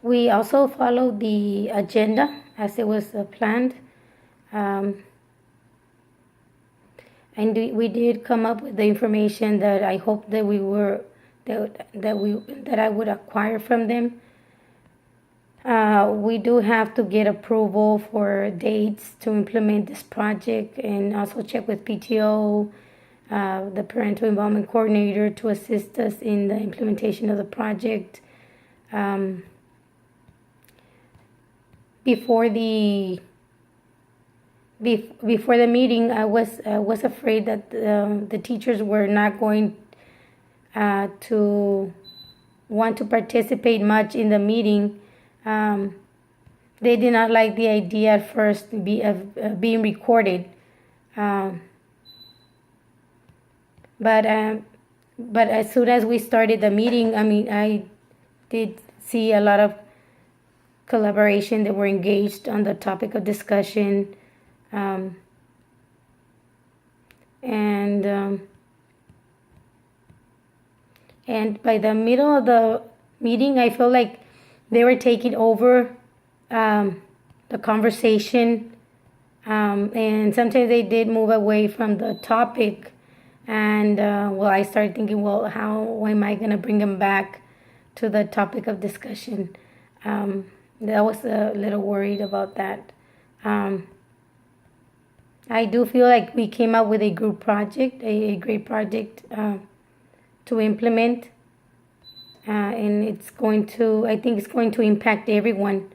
We also followed the agenda as it was planned. Um, and we did come up with the information that I hope that that I would acquire from them. We do have to get approval for dates to implement this project, and also check with PTO, the parental involvement coordinator, to assist us in the implementation of the project. Before the meeting, I was afraid that the teachers were not going to want to participate much in the meeting. They did not like the idea at first of being recorded, but as soon as we started the meeting, I did see a lot of collaboration that were engaged on the topic of discussion, and by the middle of the meeting, I felt like they were taking over the conversation, and sometimes they did move away from the topic. And I started thinking, well, how am I going to bring them back to the topic of discussion? I was a little worried about that. I do feel like we came up with a group project, a great project to implement, and I think it's going to impact everyone,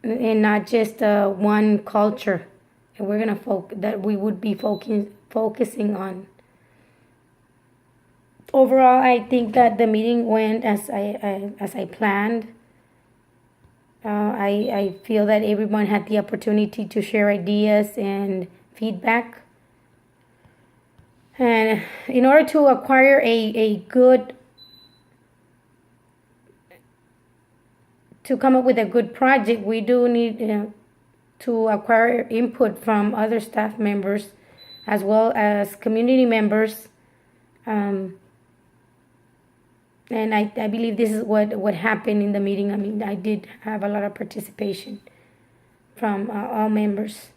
and not just one culture. And we're gonna that we would be focusing on. Overall, I think that the meeting went as I planned. I feel that everyone had the opportunity to share ideas and feedback. And in order to acquire to come up with a good project, we do need to acquire input from other staff members as well as community members. And I believe this is what happened in the meeting. I did have a lot of participation from all members.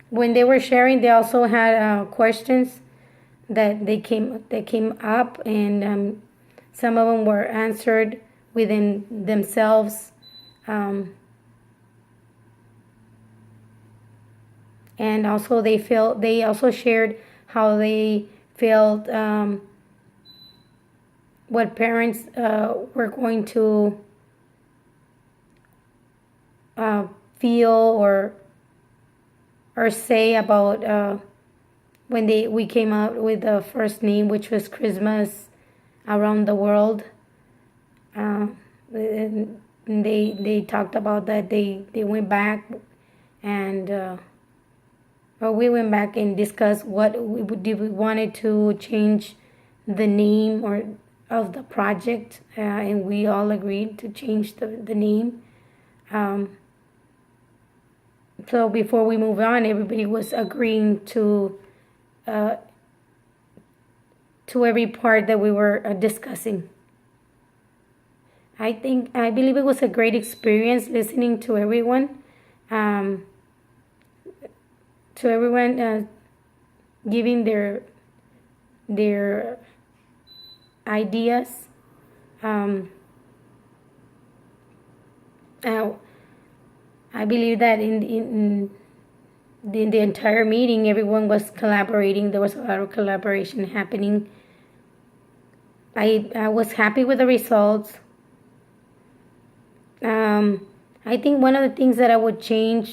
When they were sharing, they also had questions that they came up, and some of them were answered within themselves. And also they also shared how they felt, what parents were going to feel or say about when we came out with the first name, which was Christmas Around the World. And they talked about that. They went back and we went back and discussed what we wanted to change the name of the project, and we all agreed to change the name. So before we move on, everybody was agreeing to every part that we were discussing. I believe it was a great experience listening to everyone. Giving their ideas. I believe that in the entire meeting, everyone was collaborating. There was a lot of collaboration happening. I was happy with the results. I think one of the things that I would change